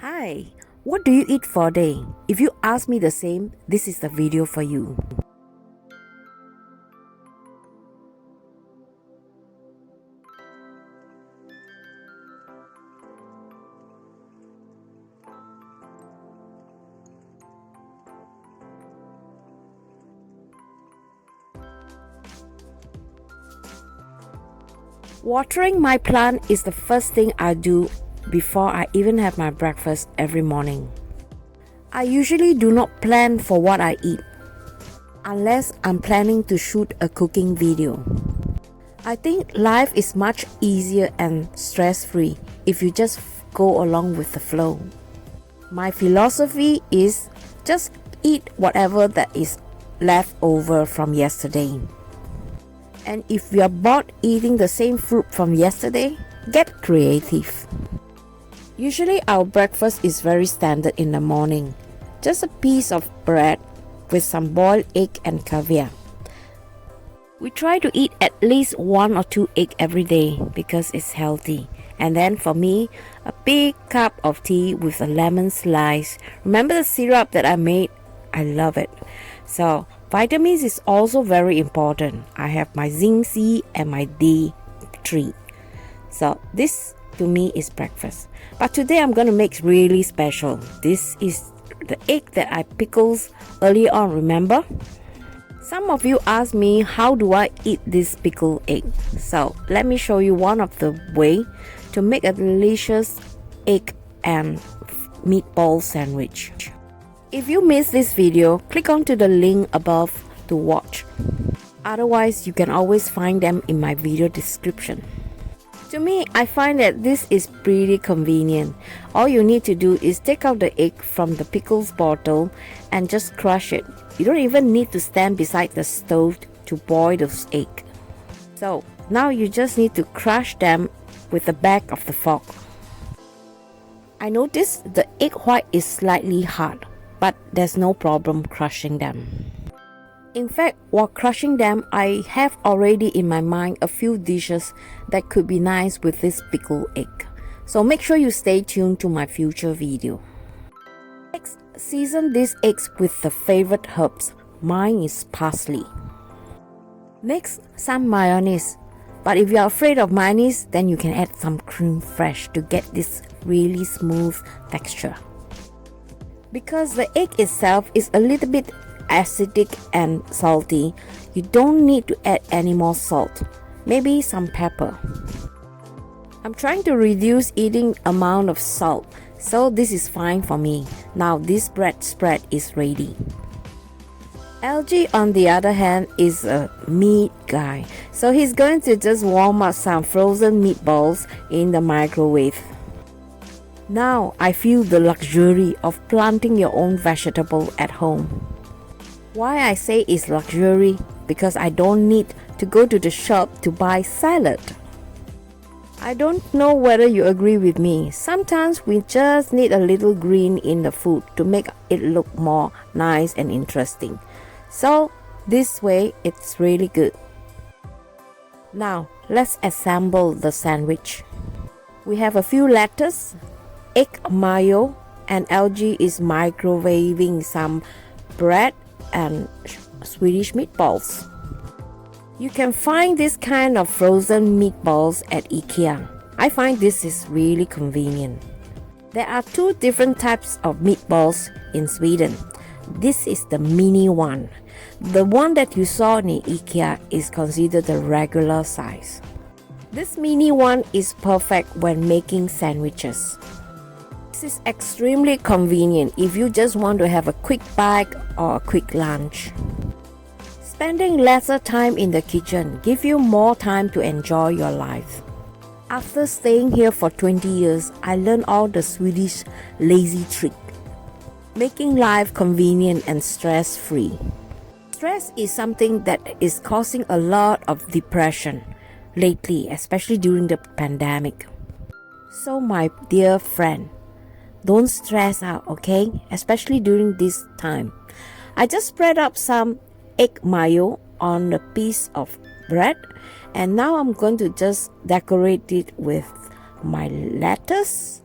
Hi, what do you eat for a day? If you ask me the same, this is the video for you. Watering my plant is the first thing I do before I even have my breakfast every morning. I usually do not plan for what I eat, unless I'm planning to shoot a cooking video. I think life is much easier and stress-free if you just go along with the flow. My philosophy is just eat whatever that is left over from yesterday. And if you are bored eating the same fruit from yesterday, get creative. Usually our breakfast is very standard in the morning. Just a piece of bread with some boiled egg and caviar. We try to eat at least 1 or 2 eggs every day because it's healthy. And then for me, a big cup of tea with a lemon slice. Remember the syrup that I made? I love it. So vitamins is also very important. I have my zinc C and my D3. So this to me is breakfast. But today I'm going to make really special. This is the egg that I pickled early on, remember? Some of you ask me how do I eat this pickled egg. So let me show you one of the way to make a delicious egg and meatball sandwich. If you missed this video, click onto the link above to watch. Otherwise, you can always find them in my video description. To me, I find that this is pretty convenient. All you need to do is take out the egg from the pickles bottle and just crush it. You don't even need to stand beside the stove to boil those eggs. So now you just need to crush them with the back of the fork. I noticed the egg white is slightly hard, but there's no problem crushing them. In fact, while crushing them, I have already in my mind a few dishes that could be nice with this pickled egg. So make sure you stay tuned to my future video. Next, season these eggs with the favorite herbs. Mine is parsley. Next, some mayonnaise. But if you are afraid of mayonnaise, then you can add some crème fraîche to get this really smooth texture. Because the egg itself is a little bit acidic and salty, you don't need to add any more salt. Maybe some pepper. I'm trying to reduce eating amount of salt, so this is fine for me. Now this bread spread is ready. LG on the other hand is a meat guy, so he's going to just warm up some frozen meatballs in the microwave. Now I feel the luxury of planting your own vegetable at home. Why I say it's luxury? Because I don't need to go to the shop to buy salad. I don't know whether you agree with me. Sometimes we just need a little green in the food to make it look more nice and interesting. So this way it's really good. Now let's assemble the sandwich. We have a few lettuce, egg mayo, and LG is microwaving some bread and Swedish meatballs. You can find this kind of frozen meatballs at IKEA. I find this is really convenient. There are 2 different types of meatballs in Sweden. This is the mini one. The one that you saw in IKEA is considered the regular size. This mini one is perfect when making sandwiches. This is extremely convenient if you just want to have a quick bite or a quick lunch. Spending lesser time in the kitchen gives you more time to enjoy your life. After staying here for 20 years, I learned all the Swedish lazy trick, making life convenient and stress-free. Stress is something that is causing a lot of depression lately, especially during the pandemic. So my dear friend, don't stress out, okay? Especially during this time. I just spread up some egg mayo on a piece of bread, and now I'm going to just decorate it with my lettuce,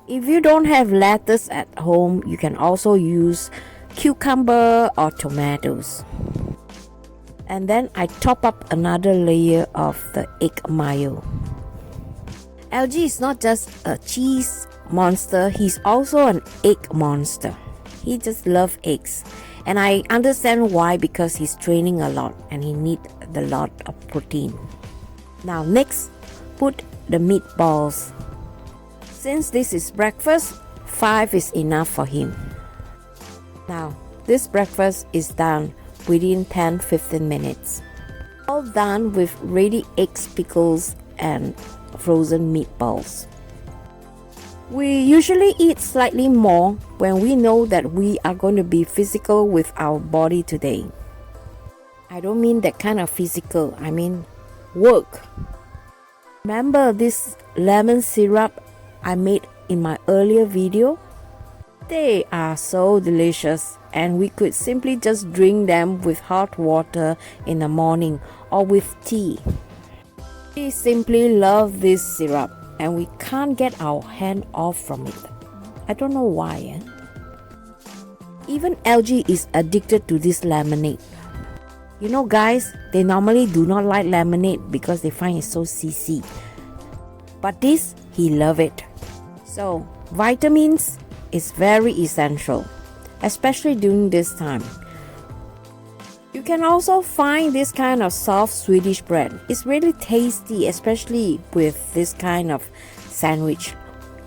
If you don't have lettuce at home, you can also use cucumber or tomatoes. And then I top up another layer of the egg mayo. LG is not just a cheese monster, he's also an egg monster. He just loves eggs. And I understand why, because he's training a lot and he needs a lot of protein. Now next, put the meatballs. Since this is breakfast, 5 is enough for him. Now, this breakfast is done within 10-15 minutes. All done with ready eggs, pickles and frozen meatballs. We usually eat slightly more when we know that we are going to be physical with our body today. I don't mean that kind of physical, I mean work. Remember this lemon syrup I made in my earlier video? They are so delicious, and we could simply just drink them with hot water in the morning or with tea. We simply love this syrup and we can't get our hand off from it. I don't know why. Even LG is addicted to this lemonade. You know guys, they normally do not like lemonade because they find it so sissy. But this, he loves it. So, vitamins is very essential, especially during this time. You can also find this kind of soft Swedish bread. It's really tasty, especially with this kind of sandwich,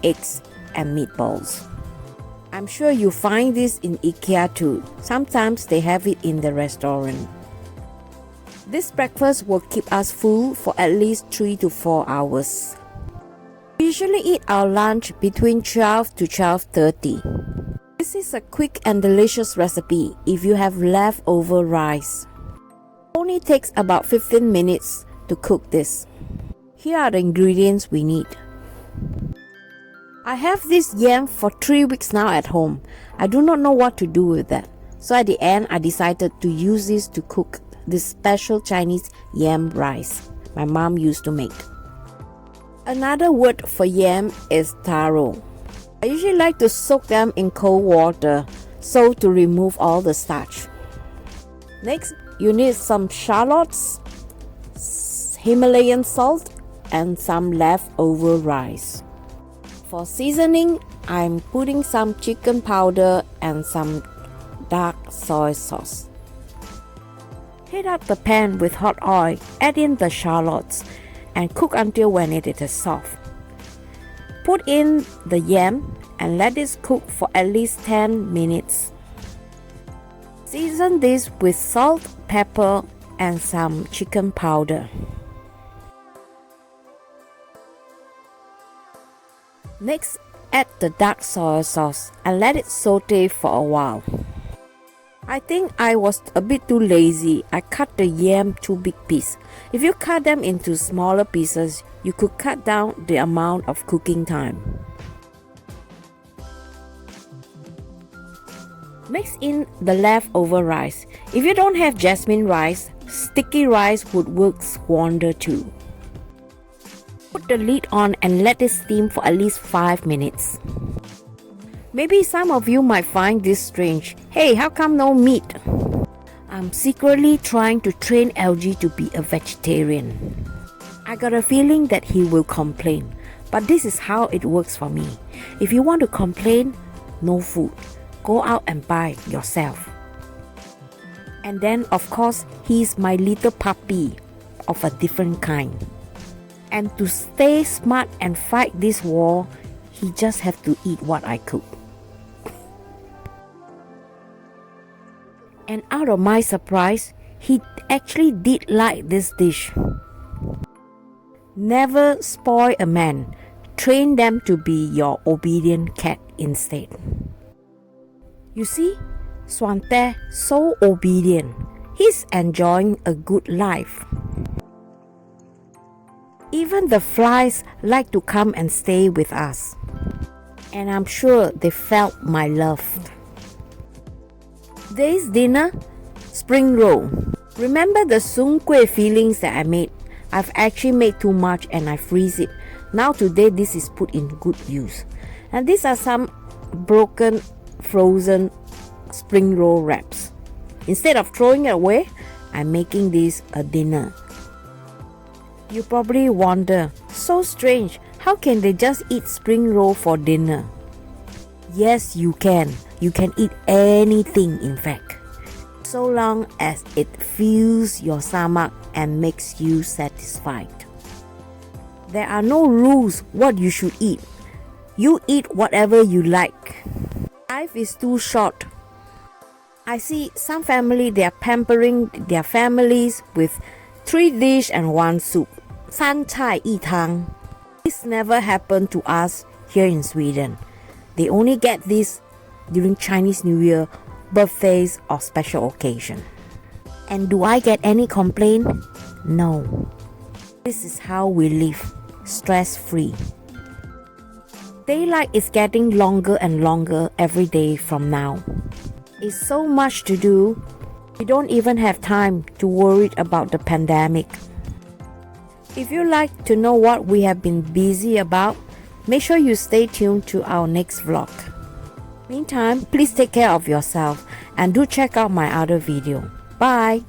eggs and meatballs. I'm sure you find this in IKEA too. Sometimes they have it in the restaurant. This breakfast will keep us full for at least 3 to 4 hours. We usually eat our lunch between 12 to 12:30. This is a quick and delicious recipe if you have leftover rice. It only takes about 15 minutes to cook this. Here are the ingredients we need. I have this yam for 3 weeks now at home. I do not know what to do with that. So at the end, I decided to use this to cook this special Chinese yam rice my mom used to make. Another word for yam is taro. I usually like to soak them in cold water so to remove all the starch. Next, you need some shallots, Himalayan salt and some leftover rice. For seasoning, I'm putting some chicken powder and some dark soy sauce. Heat up the pan with hot oil, add in the shallots and cook until when it is soft. Put in the yam and let it cook for at least 10 minutes. Season this with salt, pepper and some chicken powder. Next, add the dark soy sauce and let it saute for a while. I think I was a bit too lazy. I cut the yam too big pieces. If you cut them into smaller pieces, you could cut down the amount of cooking time. Mix in the leftover rice. If you don't have jasmine rice, sticky rice would work wonder too. Put the lid on and let it steam for at least 5 minutes. Maybe some of you might find this strange. Hey, how come no meat? I'm secretly trying to train LG to be a vegetarian. I got a feeling that he will complain, but this is how it works for me. If you want to complain, no food. Go out and buy yourself. And then of course, he's my little puppy of a different kind. And to stay smart and fight this war, he just have to eat what I cook. And out of my surprise, he actually did like this dish. Never spoil a man. Train them to be your obedient cat instead. You see, Swante so obedient. He's enjoying a good life. Even the flies like to come and stay with us. And I'm sure they felt my love. Today's dinner, spring roll. Remember the soon kueh fillings that I made? I've actually made too much and I freeze it. Now today this is put in good use. And these are some broken frozen spring roll wraps. Instead of throwing it away, I'm making this a dinner. You probably wonder, so strange, how can they just eat spring roll for dinner? Yes, you can. You can eat anything, in fact, so long as it fills your stomach and makes you satisfied. There are no rules what you should eat. You eat whatever you like. Life is too short. I see some family, they are pampering their families with 3 dishes and 1 soup. 三菜一汤. This never happened to us here in Sweden. They only get this during Chinese New Year, birthdays or special occasion. And do I get any complaint? No. This is how we live, stress-free. Daylight is getting longer and longer every day from now. It's so much to do, we don't even have time to worry about the pandemic. If you like to know what we have been busy about, make sure you stay tuned to our next vlog. Meantime, please take care of yourself and do check out my other video. Bye!